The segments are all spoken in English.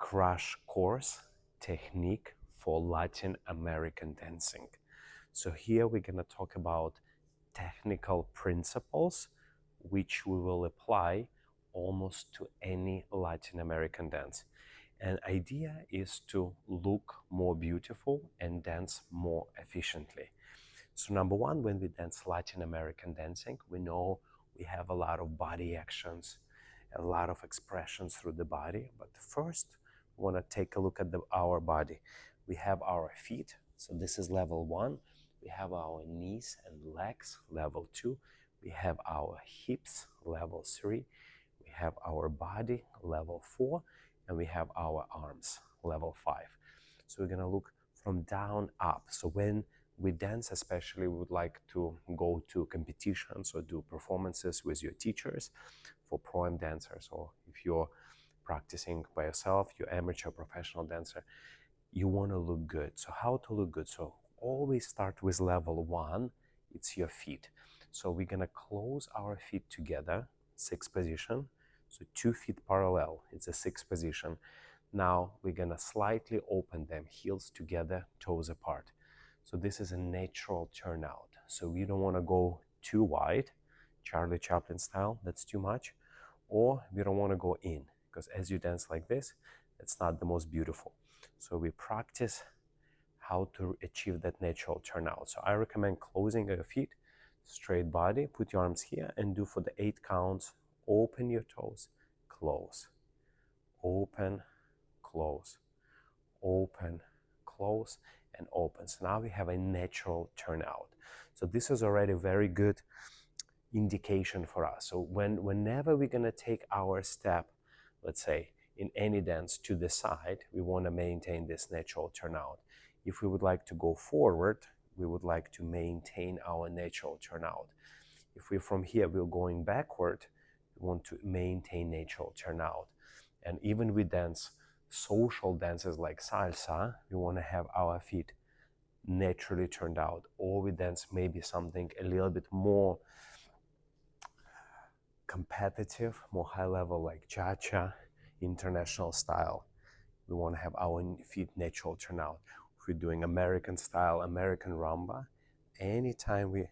crash course technique for Latin American dancing. So here we're going to talk about technical principles which we will apply almost to any Latin American dance. And idea is to look more beautiful and dance more efficiently. So number one, when we dance Latin American dancing, we know we have a lot of body actions, a lot of expressions through the body. But first, we want to take a look at our body. We have our feet, so this is level 1. We have our knees and legs, level 2. We have our hips, level 3. We have our body, level 4. And we have our arms, level 5. So we're going to look from down up. So when we dance, especially, we would like to go to competitions or do performances with your teachers for pro-am dancers, or if you're practicing by yourself, you're amateur professional dancer, you want to look good. So how to look good? So always start with level 1, it's your feet. So we're going to close our feet together, 6 position. So 2 feet parallel, it's a 6 position. Now we're gonna slightly open them, heels together, toes apart. So this is a natural turnout. So we don't wanna go too wide, Charlie Chaplin style, that's too much. Or we don't wanna go in, because as you dance like this, it's not the most beautiful. So we practice how to achieve that natural turnout. So I recommend closing your feet, straight body, put your arms here and do for the 8 counts. Open your toes, close, open, close, open, close, and open. So now we have a natural turnout. So this is already a very good indication for us. So whenever we're going to take our step, let's say in any dance to the side, we want to maintain this natural turnout. If we would like to go forward, we would like to maintain our natural turnout. If we're from here, we're going backward, we want to maintain natural turnout. And even we dance social dances like salsa, we want to have our feet naturally turned out. Or we dance maybe something a little bit more competitive, more high level like cha-cha, international style. We want to have our feet natural turnout. If we're doing American style, American rumba, anytime we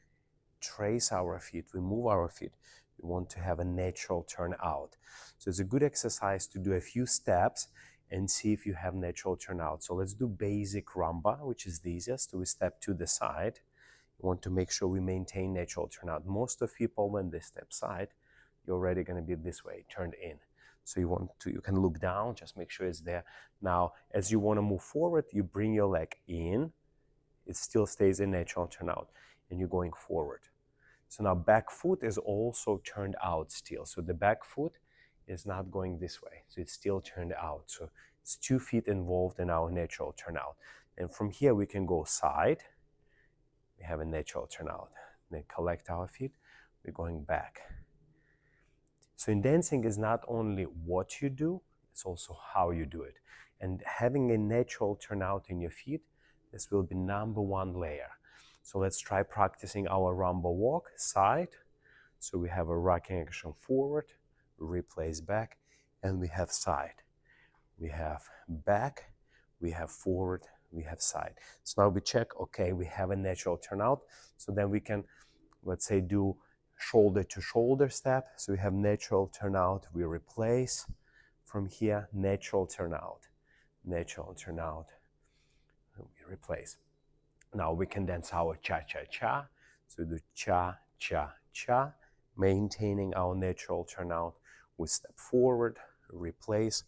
trace our feet, we move our feet, we want to have a natural turnout. So it's a good exercise to do a few steps and see if you have natural turnout. So let's do basic rumba, which is the easiest. So we step to the side. We want to make sure we maintain natural turnout. Most of people, when they step side, you're already going to be this way, turned in. So you can look down, just make sure it's there. Now, as you want to move forward, you bring your leg in. It still stays in natural turnout, and you're going forward. So now back foot is also turned out still. So the back foot is not going this way. So it's still turned out. So it's 2 feet involved in our natural turnout. And from here we can go side. We have a natural turnout. Then collect our feet. We're going back. So in dancing is not only what you do, it's also how you do it. And having a natural turnout in your feet, this will be number 1 layer. So let's try practicing our Rumba Walk, side. So we have a rocking action forward, replace back, and we have side. We have back, we have forward, we have side. So now we check, okay, we have a natural turnout. So then we can, let's say, do shoulder to shoulder step. So we have natural turnout, we replace. From here, natural turnout, we replace. Now we can dance our cha-cha-cha. So we do cha-cha-cha, maintaining our natural turnout. We step forward, replace,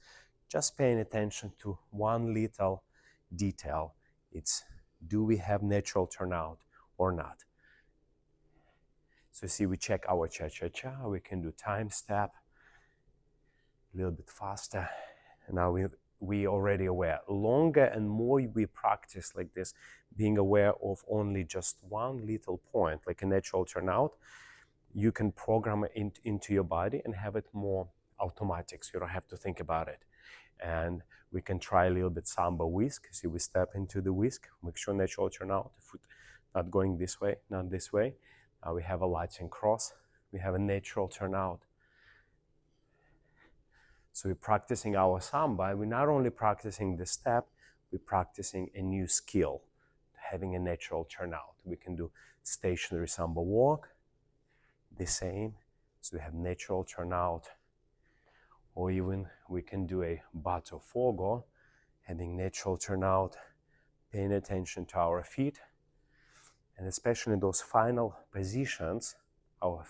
just paying attention to one little detail. It's, do we have natural turnout or not? So see, we check our cha-cha-cha, we can do time step, a little bit faster. And now we already aware. Longer and more we practice like this, being aware of only just one little point, like a natural turnout, you can program it into your body and have it more automatic, so you don't have to think about it. And we can try a little bit samba whisk. See, we step into the whisk, make sure natural turnout, foot not going this way, not this way. Now we have a Latin cross, we have a natural turnout. So we're practicing our samba, and we're not only practicing the step, we're practicing a new skill, having a natural turnout. We can do stationary samba walk, the same. So we have natural turnout, or even we can do a bato fogo, having natural turnout, paying attention to our feet, and especially in those final positions, our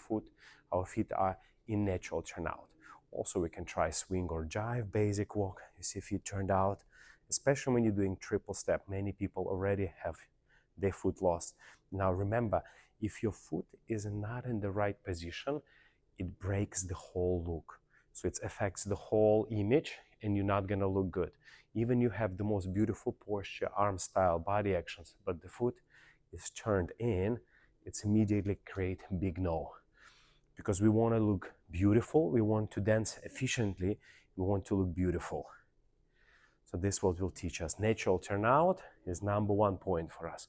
feet are in natural turnout. Also, we can try swing or jive, basic walk. You see feet turned out, especially when you're doing triple step. Many people already have their foot lost. Now remember, if your foot is not in the right position, it breaks the whole look. So it affects the whole image, and you're not gonna look good. Even you have the most beautiful posture, arm style, body actions, but the foot is turned in, it's immediately create big no. Because we want to look beautiful, we want to dance efficiently, we want to look beautiful. So this is what will teach us. Natural turnout is number one point for us.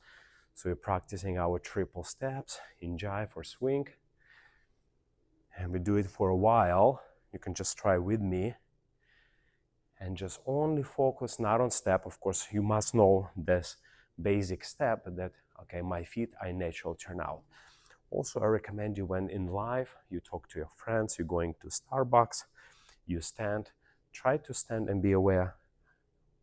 So we're practicing our triple steps in jive or swing. And we do it for a while. You can just try with me. And just only focus not on step. Of course, you must know this basic step that, okay, my feet are natural turnout. Also, I recommend you when in live, you talk to your friends, you're going to Starbucks, you stand, try to stand and be aware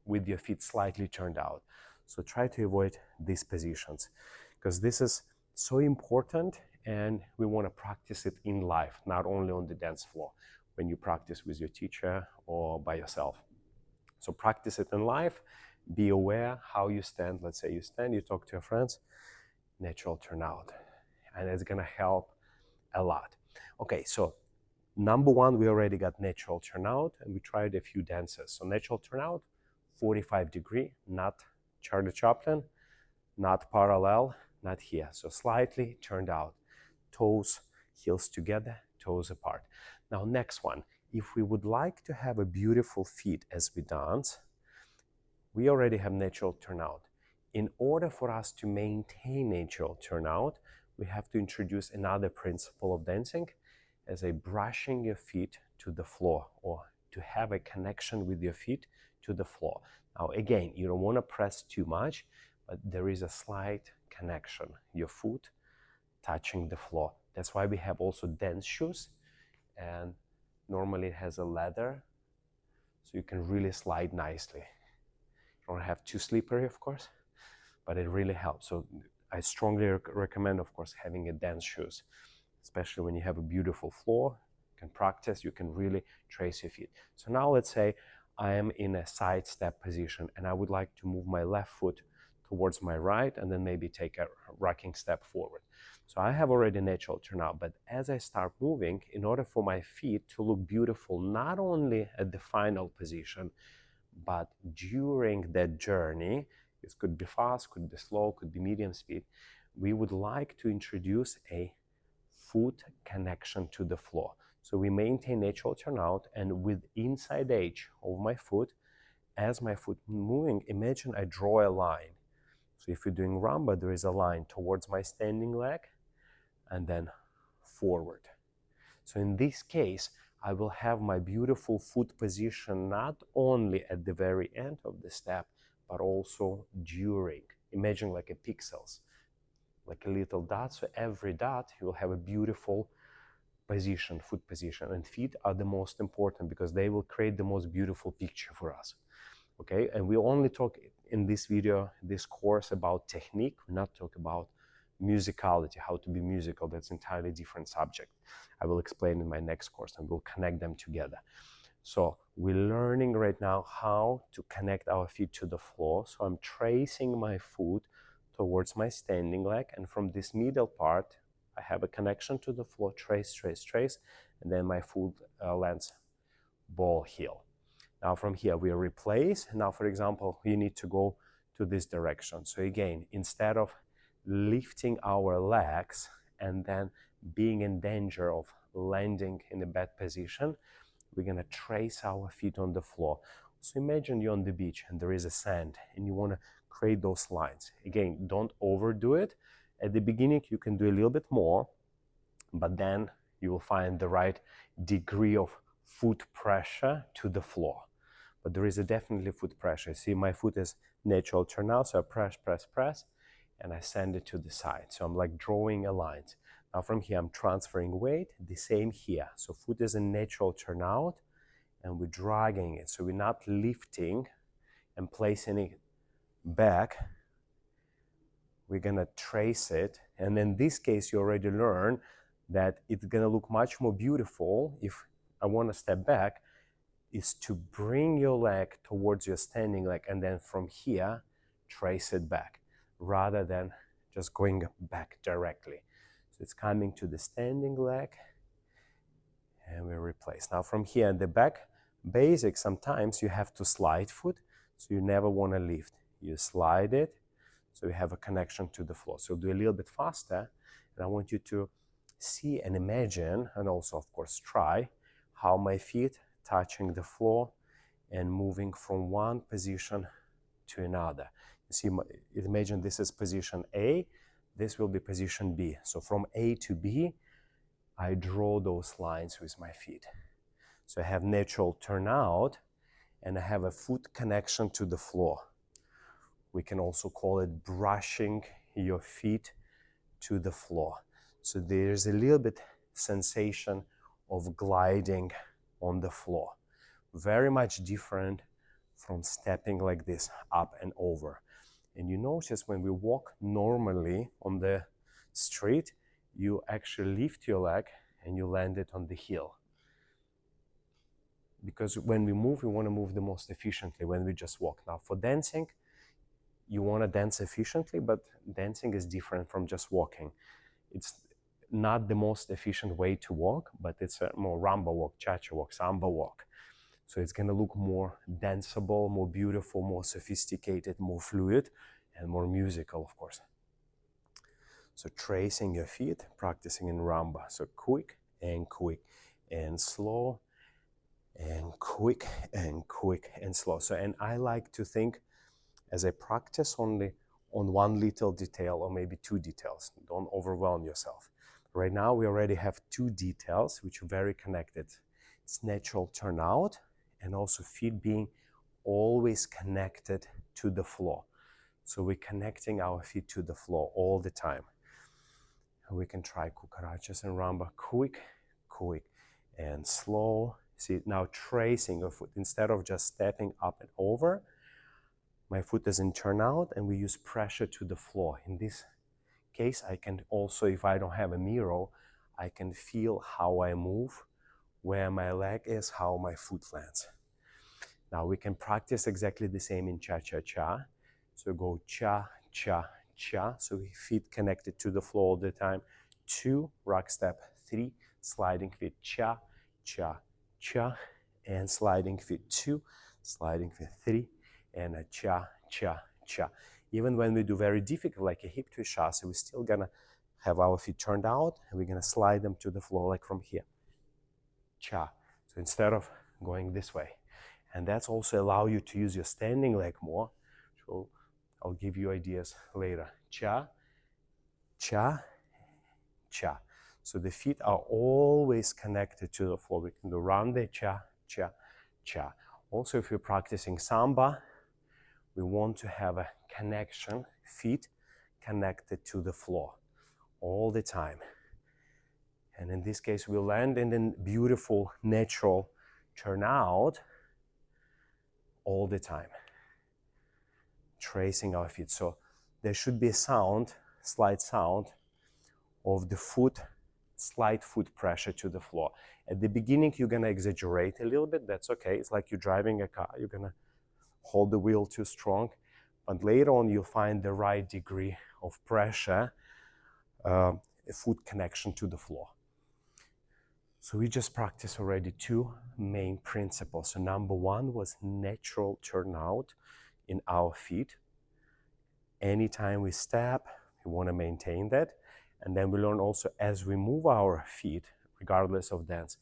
with your feet slightly turned out. So try to avoid these positions because this is so important and we want to practice it in life, not only on the dance floor, when you practice with your teacher or by yourself. So practice it in life, be aware how you stand. Let's say you stand, you talk to your friends, natural turnout. And it's gonna help a lot. Okay, so number one, we already got natural turnout and we tried a few dances. So natural turnout, 45 degree, not Charlie Chaplin, not parallel, not here. So slightly turned out, toes, heels together, toes apart. Now next one, if we would like to have a beautiful feet as we dance, we already have natural turnout. In order for us to maintain natural turnout, we have to introduce another principle of dancing as a brushing your feet to the floor or to have a connection with your feet to the floor. Now again, you don't want to press too much, but there is a slight connection, your foot touching the floor. That's why we have also dance shoes, and normally it has a leather, so you can really slide nicely. You don't have too slippery, of course, but it really helps. So I strongly recommend, of course, having a dance shoes, especially when you have a beautiful floor. You can practice, you can really trace your feet. So now let's say I am in a side step position and I would like to move my left foot towards my right and then maybe take a rocking step forward. So I have already natural turnout, but as I start moving, in order for my feet to look beautiful, not only at the final position, but during that journey, it could be fast, could be slow, could be medium speed, we would like to introduce a foot connection to the floor. So we maintain natural turnout, and with inside edge of my foot, as my foot moving, imagine I draw a line. So if you're doing rumba, there is a line towards my standing leg and then forward. So in this case, I will have my beautiful foot position not only at the very end of the step, but also during. Imagine like a pixels, like a little dot. So every dot, you will have a beautiful position, foot position. And feet are the most important because they will create the most beautiful picture for us. Okay, and we only talk in this video, this course, about technique. We're not talk about musicality, how to be musical. That's entirely different subject. I will explain in my next course and we'll connect them together. So we're learning right now how to connect our feet to the floor. So I'm tracing my foot towards my standing leg, and from this middle part, I have a connection to the floor, trace, trace, trace, and then my foot lands ball heel. Now from here we replace. Now, for example, you need to go to this direction. So again, instead of lifting our legs and then being in danger of landing in a bad position, we're gonna trace our feet on the floor. So imagine you're on the beach and there is a sand and you wanna create those lines. Again, don't overdo it. At the beginning, you can do a little bit more, but then you will find the right degree of foot pressure to the floor. But there is a definitely foot pressure. See, my foot is natural turnout, so I press, press, press, and I send it to the side. So I'm like drawing a line. Now from here, I'm transferring weight, the same here. So foot is a natural turnout, and we're dragging it. So we're not lifting and placing it back. We're gonna trace it. And in this case, you already learned that it's gonna look much more beautiful if I wanna step back, is to bring your leg towards your standing leg and then from here, trace it back rather than just going back directly. So it's coming to the standing leg and we replace. Now from here in the back, basic, sometimes you have to slide foot, so you never want to lift. You slide it, so you have a connection to the floor. So do a little bit faster, and I want you to see and imagine, and also of course try, how my feet touching the floor and moving from one position to another. You see, imagine this is position A, this will be position B. So from A to B, I draw those lines with my feet. So I have natural turnout and I have a foot connection to the floor. We can also call it brushing your feet to the floor. So there's a little bit sensation of gliding on the floor. Very much different from stepping like this up and over. And you notice when we walk normally on the street, you actually lift your leg and you land it on the heel. Because when we move, we want to move the most efficiently when we just walk. Now for dancing, you want to dance efficiently, but dancing is different from just walking. It's not the most efficient way to walk, but it's a more rumba walk, cha-cha walk, samba walk. So it's going to look more danceable, more beautiful, more sophisticated, more fluid, and more musical, of course. So tracing your feet, practicing in rumba. So quick and slow, and quick and slow. So, and I like to think as I practice only on one little detail or maybe two details. Don't overwhelm yourself. Right now we already have two details which are very connected. It's natural turnout and also feet being always connected to the floor. So we're connecting our feet to the floor all the time. And we can try cucarachas and rumba, quick and slow. See, now tracing your foot. Instead of just stepping up and over, my foot doesn't turn out and we use pressure to the floor. In this case, I can also, if I don't have a mirror, I can feel how I move, where my leg is, how my foot lands. Now we can practice exactly the same in cha-cha-cha. So go cha-cha-cha. So feet connected to the floor all the time. 2, rock step. 3, sliding feet. Cha-cha-cha. And sliding feet. 2, sliding feet. 3, and a cha-cha-cha. Even when we do very difficult, like a hip twist shasa, we're still gonna have our feet turned out and we're gonna slide them to the floor like from here. Cha. So instead of going this way. And that's also allow you to use your standing leg more. So I'll give you ideas later. Cha, cha, cha. So the feet are always connected to the floor. We can do rande, cha, cha, cha. Also, if you're practicing samba, we want to have a connection, feet connected to the floor all the time. And in this case, we land in a beautiful, natural turnout all the time, tracing our feet. So there should be a sound, slight sound of the foot, slight foot pressure to the floor. At the beginning, you're gonna exaggerate a little bit. That's okay. It's like you're driving a car. You're gonna hold the wheel too strong. But later on, you'll find the right degree of pressure, a foot connection to the floor. So we just practiced already 2 main principles. So number 1 was natural turnout in our feet. Anytime we step, we want to maintain that. And then we learn also as we move our feet, regardless of dance,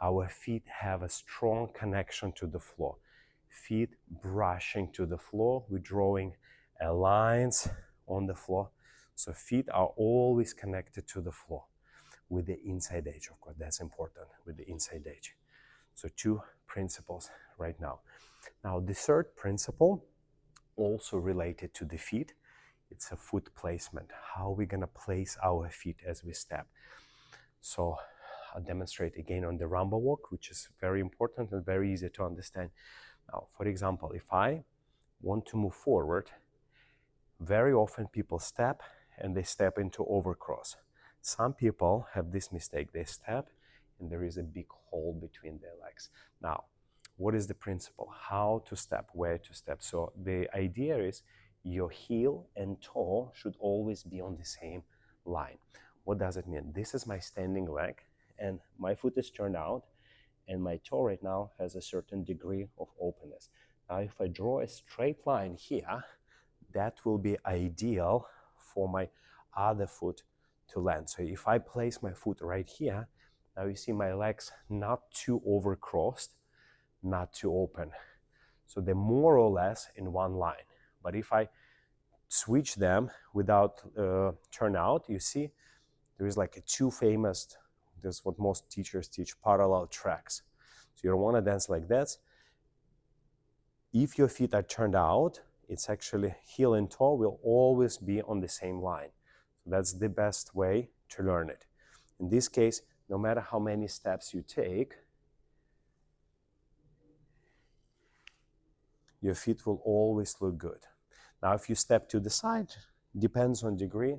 our feet have a strong connection to the floor. Feet brushing to the floor. We're drawing lines on the floor. So feet are always connected to the floor with the inside edge, of course, that's important, with the inside edge. So 2 principles right now. Now the third principle, also related to the feet, it's a foot placement. How we're gonna place our feet as we step. So I'll demonstrate again on the Rumba Walk, which is very important and very easy to understand. Now, for example, if I want to move forward, very often people step and they step into overcross. Some people have this mistake. They step and there is a big hole between their legs. Now, what is the principle? How to step, where to step? So the idea is your heel and toe should always be on the same line. What does it mean? This is my standing leg and my foot is turned out and my toe right now has a certain degree of openness. Now, if I draw a straight line here, that will be ideal for my other foot to land. So if I place my foot right here, now you see my legs not too overcrossed, not too open. So they're more or less in one line. But if I switch them without turnout, you see there is like a two famous, that's what most teachers teach, parallel tracks. So you don't want to dance like that. If your feet are turned out, it's actually heel and toe will always be on the same line. So that's the best way to learn it. In this case, no matter how many steps you take, your feet will always look good. Now, if you step to the side, depends on degree,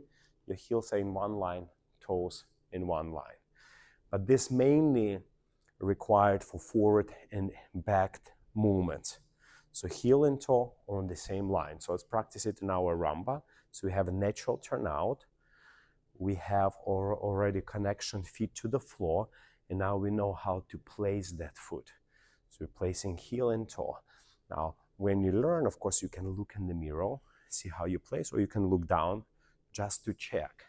your heels are in one line, toes in one line. But this mainly required for forward and back movements. So heel and toe on the same line. So let's practice it in our Rumba. So we have a natural turnout. We have already connection feet to the floor. And now we know how to place that foot. So we're placing heel and toe. Now, when you learn, of course, you can look in the mirror, see how you place, or you can look down just to check,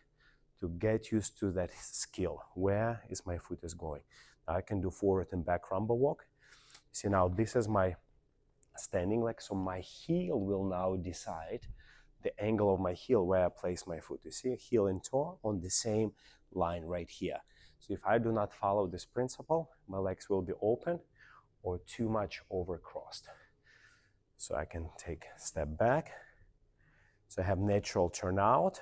to get used to that skill. Where is my foot is going? Now I can do forward and back Rumba Walk. See, now this is my standing leg, so my heel will now decide the angle of my heel where I place my foot. You see, heel and toe on the same line right here. So if I do not follow this principle, my legs will be open or too much overcrossed. So I can take a step back. So I have natural turnout.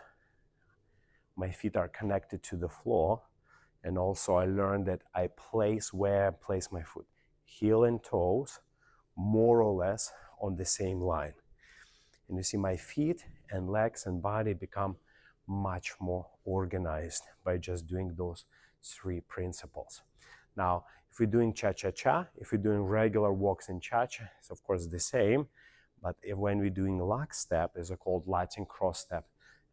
My feet are connected to the floor. And also I learned that I place where I place my foot. Heel and toes, more or less on the same line. And you see my feet and legs and body become much more organized by just doing those 3 principles. Now, if we're doing cha-cha-cha, if we're doing regular walks in cha-cha, it's of course the same, but when we're doing lock step, it's called Latin cross step,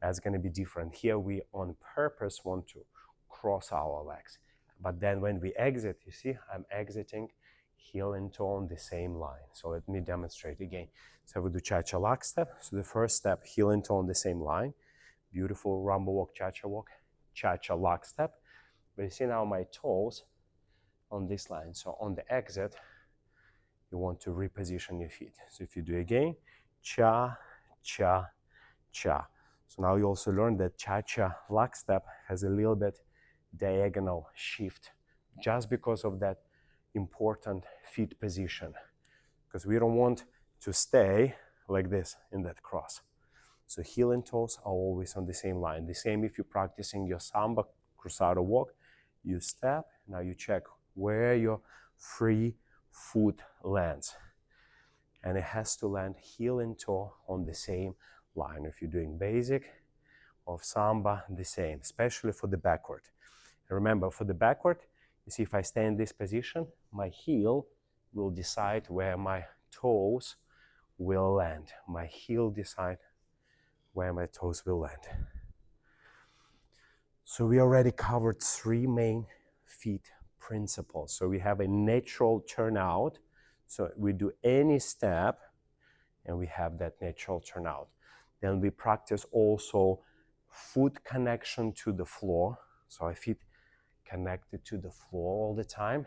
that's going to be different. Here we on purpose want to cross our legs. But then when we exit, you see, I'm exiting heel and toe on the same line. So let me demonstrate again. So we do cha-cha lock step. So the first step, heel and toe on the same line. Beautiful Rumba Walk, cha-cha walk, cha-cha lock step. But you see now my toes on this line. So on the exit, you want to reposition your feet. So if you do again, cha, cha, cha. So now you also learn that cha-cha lock step has a little bit diagonal shift just because of that important feet position, because we don't want to stay like this in that cross. So heel and toes are always on the same line. The same if you're practicing your samba cruzado walk, you step, now you check where your free foot lands. And it has to land heel and toe on the same line. If you're doing basic of samba, the same, especially for the backward. And remember, for the backward, you see if I stay in this position, my heel will decide where my toes will land. My heel decide where my toes will land. So we already covered 3 main feet principles. So we have a natural turnout. So we do any step and we have that natural turnout. Then we practice also foot connection to the floor. So our feet connected to the floor all the time.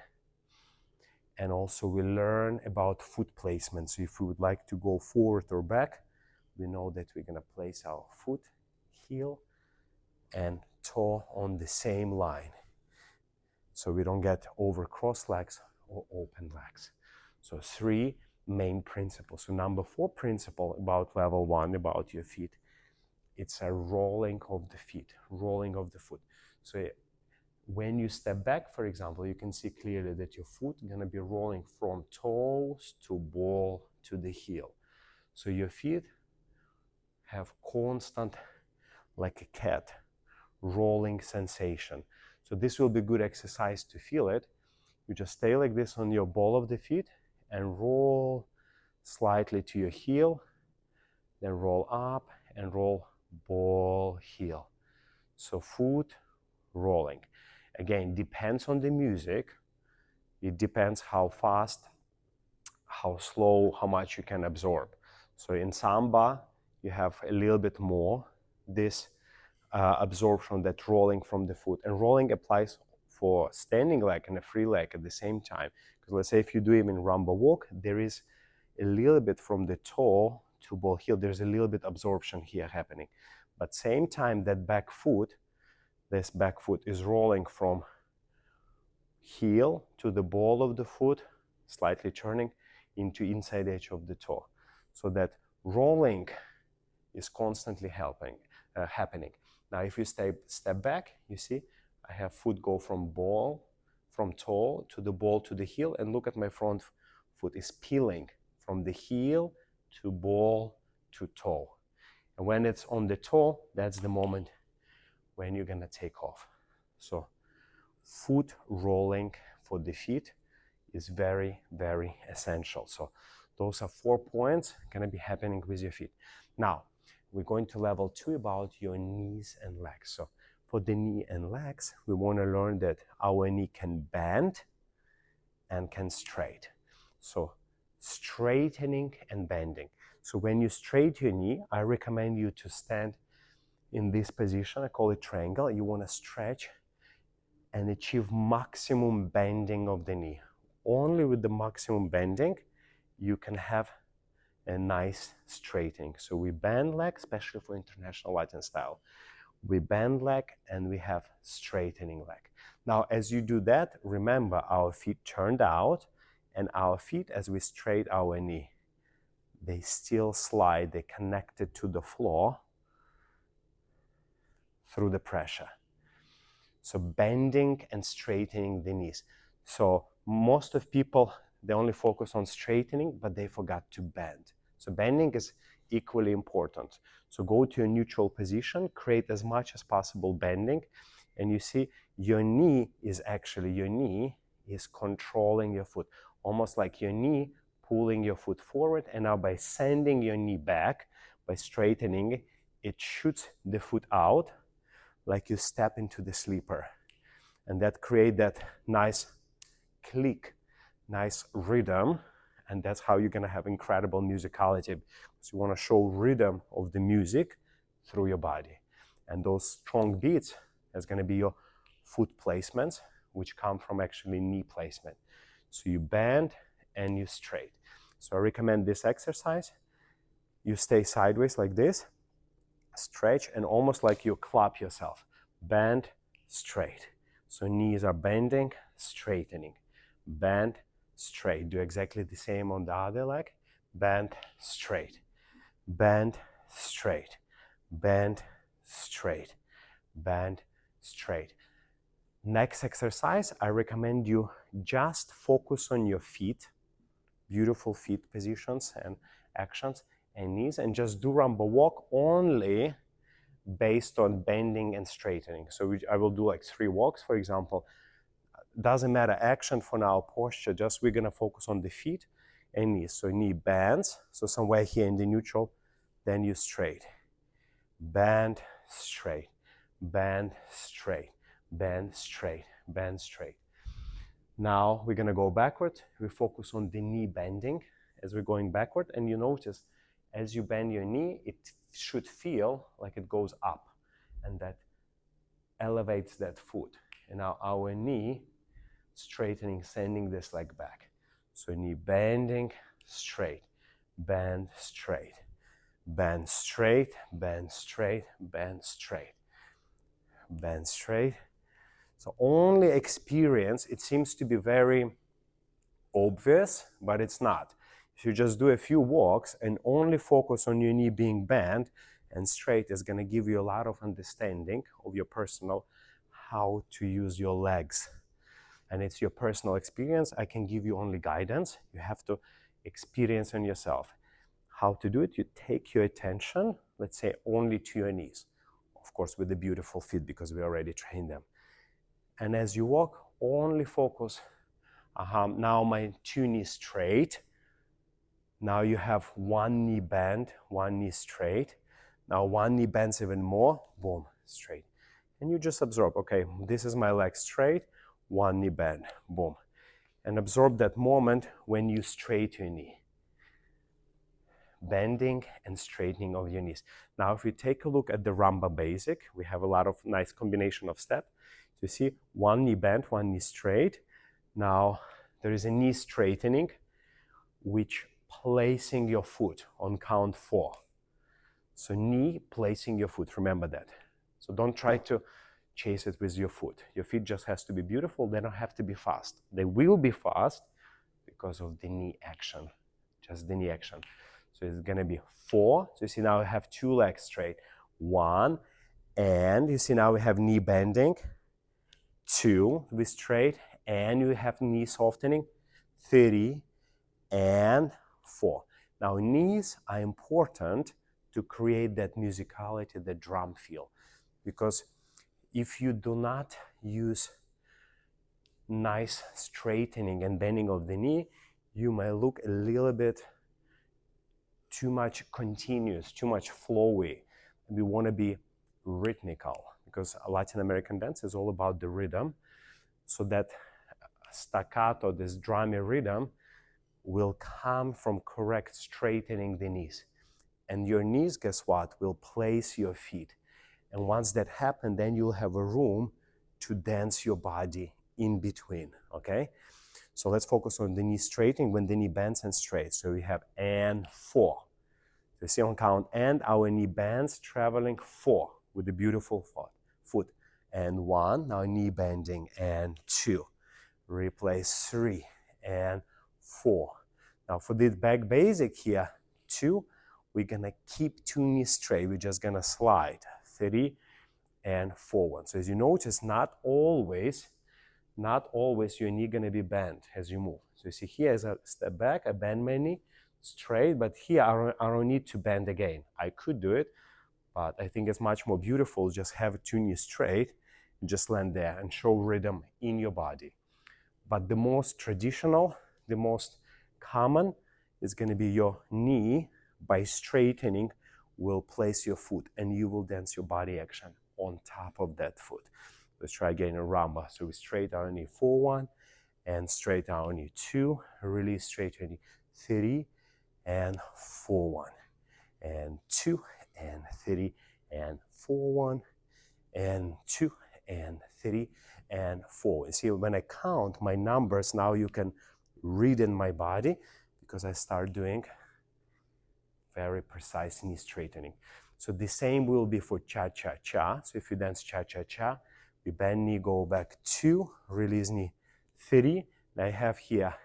And also we learn about foot placement. So if we would like to go forward or back, we know that we're going to place our foot, heel, and toe on the same line. So we don't get over cross legs or open legs. So 3 main principles. So number 4 principle about level 1, about your feet, it's a rolling of the feet, rolling of the foot. So when you step back, for example, you can see clearly that your foot is gonna be rolling from toes to ball to the heel. So your feet have constant, like a cat, rolling sensation. So this will be good exercise to feel it. You just stay like this on your ball of the feet and roll slightly to your heel, then roll up and roll, ball, heel. So foot rolling. Again, depends on the music. It depends how fast, how slow, how much you can absorb. So in samba, you have a little bit more this absorption, that rolling from the foot. And rolling applies for standing leg and a free leg at the same time. Because let's say if you do it in Rumba Walk, there is a little bit from the toe to ball heel, there's a little bit absorption here happening. But same time, that back foot, this back foot is rolling from heel to the ball of the foot, slightly turning into inside edge of the toe. So that rolling is constantly happening. Now, if you step back, you see, I have foot go from toe to the ball to the heel, and look at my front foot is peeling from the heel to ball to toe. And when it's on the toe, that's the moment when you're gonna take off. So foot rolling for the feet is very, very essential. So those are 4 points gonna be happening with your feet. Now, we're going to level 2 about your knees and legs. So for the knee and legs, we want to learn that our knee can bend and can straight. So straightening and bending. So when you straighten your knee, I recommend you to stand in this position. I call it triangle. You want to stretch and achieve maximum bending of the knee. Only with the maximum bending, you can have a nice straightening. So we bend leg, especially for international Latin style. We bend leg and we have straightening leg. Now, as you do that, remember our feet turned out, and our feet, as we straight our knee, they still slide, they connected to the floor through the pressure. So bending and straightening the knees. So most of people, they only focus on straightening, but they forgot to bend. So bending is equally important. So go to a neutral position, create as much as possible bending, and you see your knee is controlling your foot, almost like your knee pulling your foot forward, and now by sending your knee back, by straightening, it shoots the foot out like you step into the sleeper. And that creates that nice click, nice rhythm, and that's how you're gonna have incredible musicality. So you wanna show rhythm of the music through your body. And those strong beats, that's gonna be your foot placements, which come from actually knee placement. So you bend and you straight. So I recommend this exercise. You stay sideways like this, stretch, and almost like you clap yourself. Bend, straight. So knees are bending, straightening. Bend, straight. Do exactly the same on the other leg. Bend, straight. Bend, straight. Bend, straight. Bend, straight. Next exercise, I recommend you just focus on your feet, beautiful feet positions and actions, and knees, and just do Rumba Walk only based on bending and straightening. So I will do like 3 walks, for example. Doesn't matter action for now, posture, just we're gonna focus on the feet and knees. So knee bends, so somewhere here in the neutral, then you straight. Bend, straight, bend, straight, bend, straight, bend, straight. Now we're gonna go backward. We focus on the knee bending as we're going backward, and you notice as you bend your knee, it should feel like it goes up, and that elevates that foot. And now our knee straightening, sending this leg back. So knee bending, straight, bend, straight, bend, straight, bend, straight, bend, straight, bend, straight. So only experience, it seems to be very obvious, but it's not. If you just do a few walks and only focus on your knee being bent and straight, is going to give you a lot of understanding of your personal how to use your legs. And it's your personal experience. I can give you only guidance. You have to experience on yourself. How to do it? You take your attention, let's say, only to your knees. Of course, with the beautiful feet, because we already trained them. And as you walk, only focus. Now my two knees straight. Now you have one knee bent, one knee straight. Now one knee bends even more, boom, straight. And you just absorb, okay, this is my leg straight, one knee bend, boom. And absorb that moment when you straight your knee. Bending and straightening of your knees. Now, if we take a look at the Rumba basic, we have a lot of nice combination of steps. So you see, one knee bent, one knee straight. Now, there is a knee straightening, which placing your foot on count 4. So knee placing your foot, remember that. So don't try to chase it with your foot. Your feet just has to be beautiful. They don't have to be fast. They will be fast because of the knee action, just the knee action. So it's gonna be 4. So you see now we have 2 legs straight. 1, and you see now we have knee bending. 2, we straight, and you have knee softening. 3, and 4. Now knees are important to create that musicality, the drum feel. Because if you do not use nice straightening and bending of the knee, you may look a little bit too much continuous, too much flowy. We want to be rhythmical, because Latin American dance is all about the rhythm. So that staccato, this drummy rhythm, will come from correct straightening the knees. And your knees, guess what, will place your feet. And once that happens, then you'll have a room to dance your body in between, okay? So let's focus on the knee straightening when the knee bends and straight. So we have and 4. So you see on count, and our knee bends, traveling 4 with the beautiful foot. And 1, now knee bending, and 2. Replace 3, and 4. Now for this back basic here, 2, we're gonna keep 2 knees straight. We're just gonna slide 3 and forward. So as you notice, not always your knee gonna be bent as you move. So you see here as I step back, I bend my knee straight, but here I don't need to bend again. I could do it, but I think it's much more beautiful just have 2 knees straight and just land there and show rhythm in your body. But the most traditional, the most common is going to be your knee by straightening will place your foot, and you will dance your body action on top of that foot. Let's try again in Rumba. So we straight our knee 4-1 and straight our knee 2, release straight your knee 3 and 4-1 and 2 and 3 and 4-1 and 2 and 3 and 4. You see, when I count my numbers, now you can read in my body, because I start doing very precise knee straightening. So the same will be for cha-cha-cha. So if you dance cha-cha-cha, we bend knee, go back 2, release knee 3. And I have here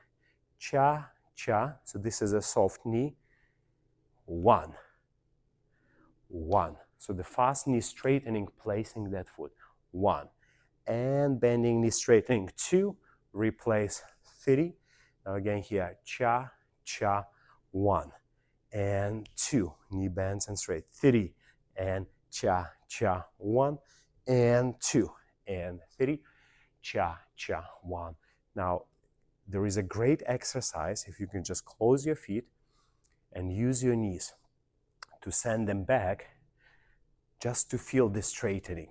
cha-cha. So this is a soft knee. 1, 1. So the fast knee straightening, placing that foot. 1. And bending knee straightening 2, replace 3. Now again here, cha, cha, 1 and 2, knee bends and straight, 3 and cha, cha, 1 and 2 and 3, cha, cha, 1. Now there is a great exercise if you can just close your feet and use your knees to send them back, just to feel the straightening.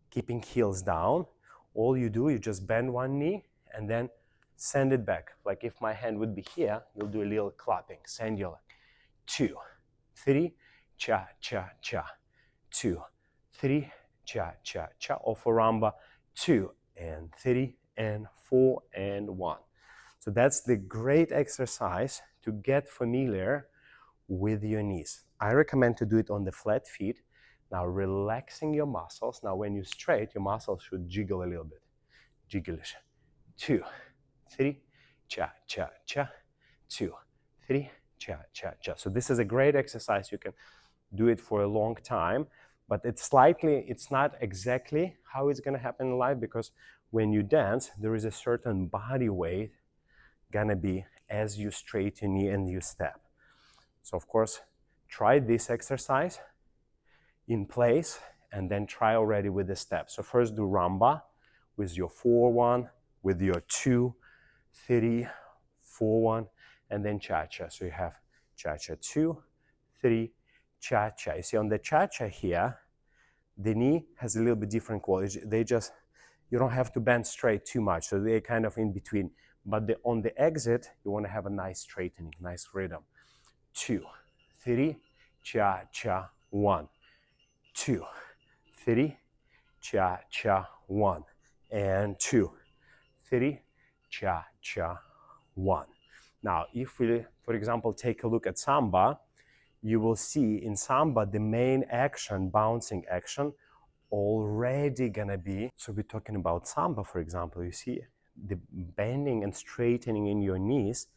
Keeping heels down, all you do, you just bend one knee and then send it back. Like if my hand would be here, you'll do a little clapping. Send your leg. 2, 3, cha, cha, cha. 2, 3, cha, cha, cha. Or for Rumba, 2 and 3 and 4 and 1. So that's the great exercise to get familiar with your knees. I recommend to do it on the flat feet. Now relaxing your muscles. Now when you straight, your muscles should jiggle a little bit. Jiggleish. 2, 3, cha, cha, cha, 2, 3, cha, cha, cha. So this is a great exercise. You can do it for a long time, but it's not exactly how it's going to happen in life, because when you dance, there is a certain body weight gonna be as you straighten your knee and you step. So of course, try this exercise in place and then try already with the steps. So first do rumba with your 4-1, with your 2, 3, 4-1, and then cha-cha. So you have cha-cha 2, 3, cha-cha. You see on the cha-cha here, the knee has a little bit different quality. You don't have to bend straight too much, so they're kind of in between. But on the exit, you want to have a nice straightening, nice rhythm. 2, 3, cha, cha, 1, 2, 3, cha, cha, 1, and 2, 3, cha, cha, 1. Now, if we, for example, take a look at samba, you will see in samba the main action, bouncing action, already gonna be, so we're talking about samba, for example, you see the bending and straightening in your knees,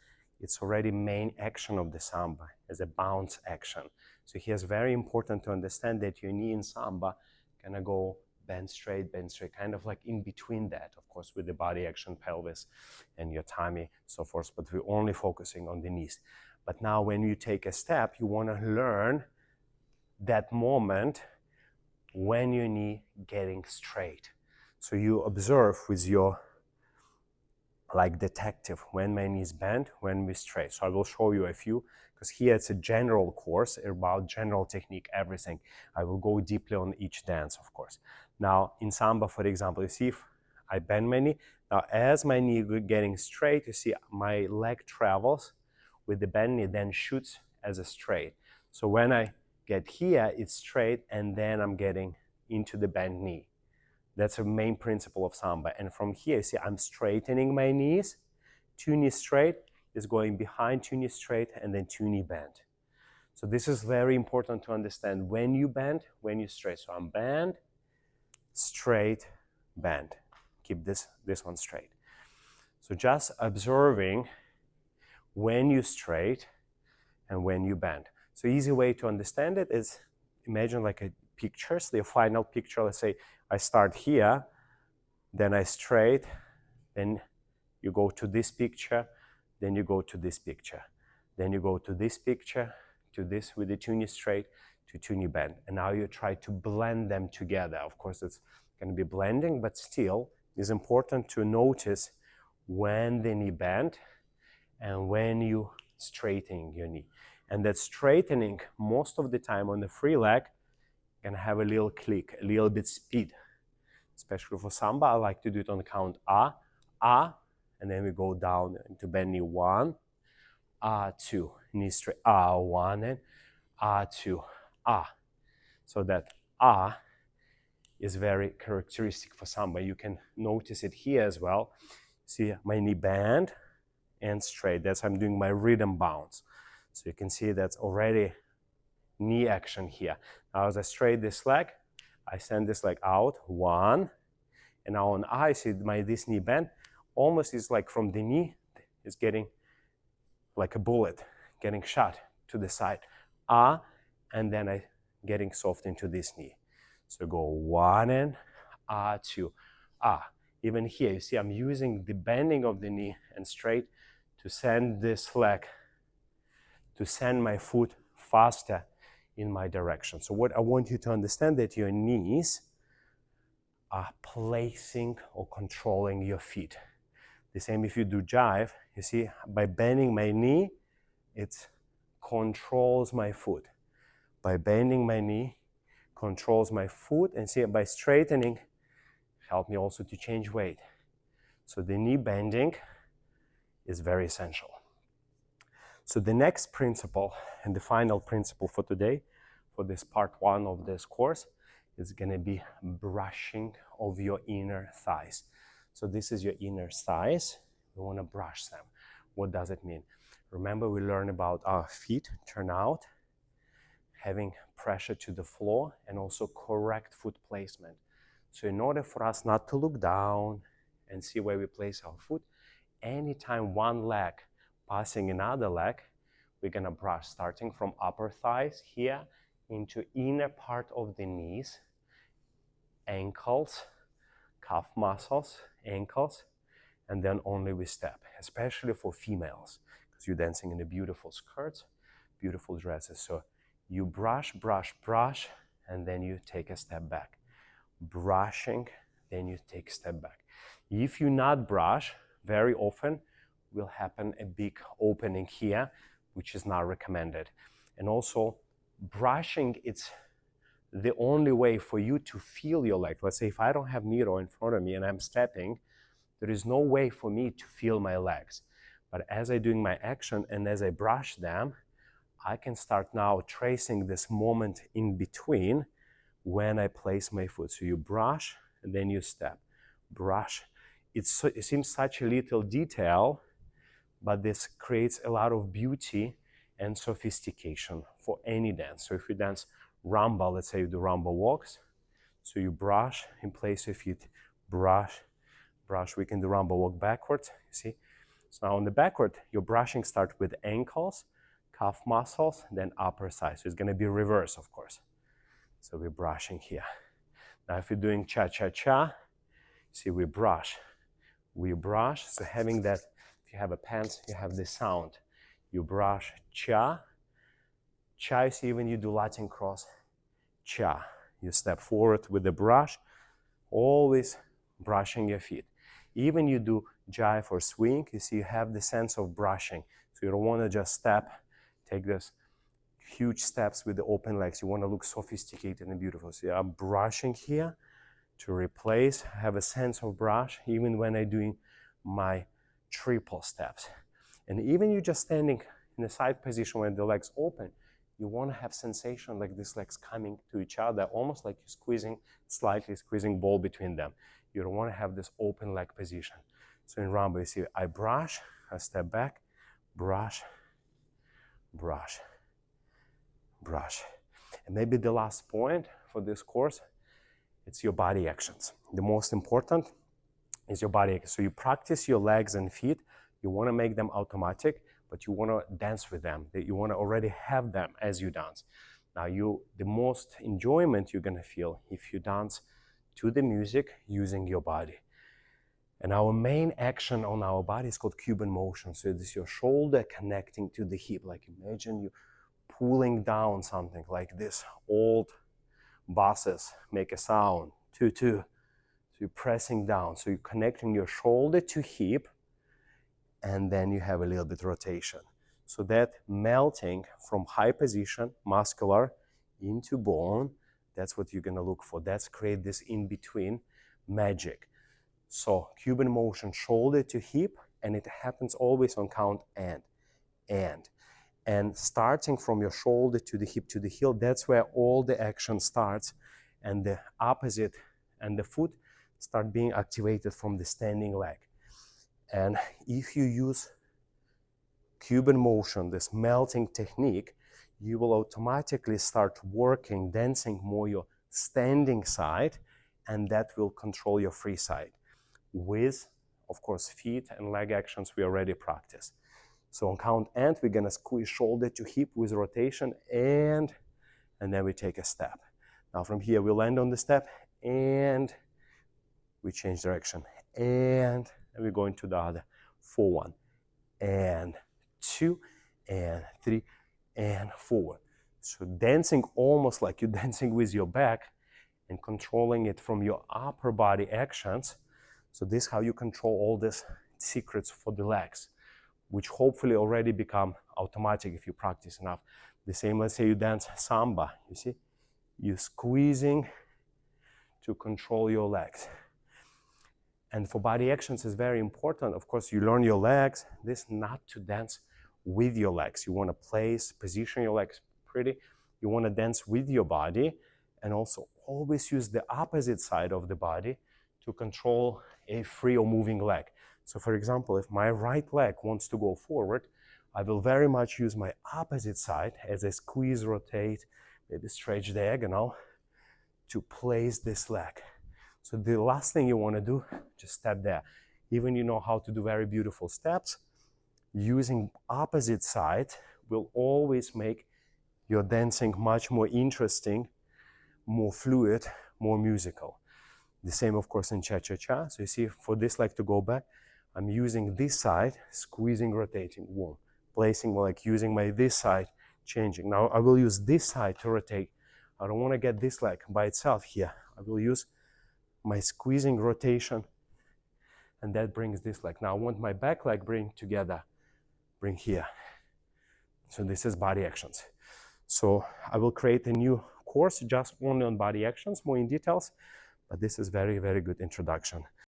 it's already main action of the samba as a bounce action. So here it's very important to understand that your knee in samba gonna go bend straight, kind of like in between that, of course, with the body action, pelvis and your tummy, so forth, but we're only focusing on the knees. But now when you take a step, you wanna learn that moment when your knee getting straight. So you observe with your, like detective, when my knee is bent, when we straight. So I will show you a few, because here it's a general course about general technique, everything. I will go deeply on each dance, of course. Now in samba, for example, you see if I bend my knee. Now as my knee getting straight, you see my leg travels with the bend knee, then shoots as a straight. So when I get here, it's straight, and then I'm getting into the bent knee. That's a main principle of samba. And from here, see, I'm straightening my knees. 2 knees straight is going behind, 2 knees straight, and then 2 knee bend. So this is very important to understand when you bend, when you straight. So I'm bend, straight, bend. Keep this one straight. So just observing when you straight and when you bend. So easy way to understand it is imagine like a picture, so the final picture, let's say I start here, then I straight, then you go to this picture, then you go to this picture, then you go to this picture, to this with the 2 knee straight, to 2 knee bend. And now you try to blend them together. Of course, it's going to be blending, but still it's important to notice when the knee bend and when you straightening your knee. And that straightening, most of the time on the free leg, gonna have a little click, a little bit speed. Especially for samba, I like to do it on the count ah, ah, and then we go down into bend knee 1, ah, 2, knee straight, ah, 1, and ah, 2, ah. So that ah is very characteristic for samba. You can notice it here as well. See my knee bend and straight. That's I'm doing my rhythm bounce. So you can see that's already knee action here. Now as I straight this leg, I send this leg out, 1, and now on I see this knee bend, almost is like from the knee, is getting like a bullet, getting shot to the side. Ah, and then I getting soft into this knee. So go 1 and ah, 2, ah. Even here, you see I'm using the bending of the knee and straight to send this leg, to send my foot faster in my direction. So what I want you to understand that your knees are placing or controlling your feet. The same if you do jive, you see, by bending my knee, it controls my foot. By bending my knee, controls my foot, and see, by straightening, help me also to change weight. So the knee bending is very essential. So the next principle and the final principle for today, for this part 1 of this course, is going to be brushing of your inner thighs. So this is your inner thighs. We want to brush them. What does it mean? Remember, we learned about our feet turn out, having pressure to the floor, and also correct foot placement. So in order for us not to look down and see where we place our foot, anytime one leg passing another leg, we're gonna brush starting from upper thighs here into inner part of the knees, ankles, calf muscles, ankles, and then only we step, especially for females, because you're dancing in the beautiful skirts, beautiful dresses. So you brush, brush, brush, and then you take a step back. Brushing, then you take a step back. If you not brush, very often will happen a big opening here, which is not recommended. And also, brushing, it's the only way for you to feel your leg. Let's say if I don't have mirror in front of me and I'm stepping, there is no way for me to feel my legs. But as I'm doing my action and as I brush them, I can start now tracing this moment in between when I place my foot. So you brush and then you step. Brush. It seems such a little detail, but this creates a lot of beauty and sophistication for any dance. So if you dance rumba, let's say you do rumba walks, so you brush and place your feet, brush, brush. We can do rumba walk backwards, you see? So now on the backward, your brushing starts with ankles, calf muscles, then upper side. So it's gonna be reverse, of course. So we're brushing here. Now if you're doing cha-cha-cha, see we brush. So having that, if you have a pants, you have this sound. You brush, cha. Cha, you see when you do Latin cross, cha. You step forward with the brush, always brushing your feet. Even you do jive or swing, you see you have the sense of brushing. So you don't want to just step, take this huge steps with the open legs. You want to look sophisticated and beautiful. So I'm brushing here to replace, have a sense of brush, even when I'm doing my triple steps. And even you just standing in a side position when the legs open, you want to have sensation like these legs coming to each other, almost like you're squeezing, slightly squeezing ball between them. You don't want to have this open leg position. So in rumba, you see, I brush, I step back, brush, brush, brush. And maybe the last point for this course, it's your body actions. The most important is your body actions. So you practice your legs and feet. You want to make them automatic, but you want to dance with them. That you want to already have them as you dance. Now, the most enjoyment you're going to feel if you dance to the music using your body. And our main action on our body is called Cuban motion. So it is your shoulder connecting to the hip. Like imagine you pulling down something like this. Old bosses make a sound, 2-2. So you're pressing down. So you're connecting your shoulder to hip, and then you have a little bit rotation. So that melting from high position, muscular, into bone, that's what you're gonna look for. That's create this in-between magic. So Cuban motion, shoulder to hip, and it happens always on count and starting from your shoulder to the hip to the heel, that's where all the action starts, and the opposite and the foot start being activated from the standing leg. And if you use Cuban motion, this melting technique, you will automatically start working, dancing more your standing side, and that will control your free side. With, of course, feet and leg actions we already practice. So on count and, we're gonna squeeze shoulder to hip with rotation and then we take a step. Now from here, we land on the step and we change direction and we're going to the other. 4, 1, and 2, and 3, and forward. So dancing almost like you're dancing with your back and controlling it from your upper body actions. So this is how you control all these secrets for the legs, which hopefully already become automatic if you practice enough. The same, let's say you dance samba, you see? You're squeezing to control your legs. And for body actions is very important. Of course, you learn your legs. This not to dance with your legs. You want to place, position your legs pretty. You want to dance with your body and also always use the opposite side of the body to control a free or moving leg. So for example, if my right leg wants to go forward, I will very much use my opposite side as I squeeze, rotate, maybe stretch diagonal to place this leg. So the last thing you want to do, just step there. Even you know how to do very beautiful steps, using opposite side will always make your dancing much more interesting, more fluid, more musical. The same, of course, in cha-cha-cha. So you see, for this leg to go back, I'm using this side, squeezing, rotating, one, placing, like using my this side, changing. Now I will use this side to rotate. I don't want to get this leg by itself here. I will use my squeezing rotation, and that brings this leg. Now I want my back leg bring together, bring here. So this is body actions. So I will create a new course just only on body actions, more in details, but this is very, very good introduction.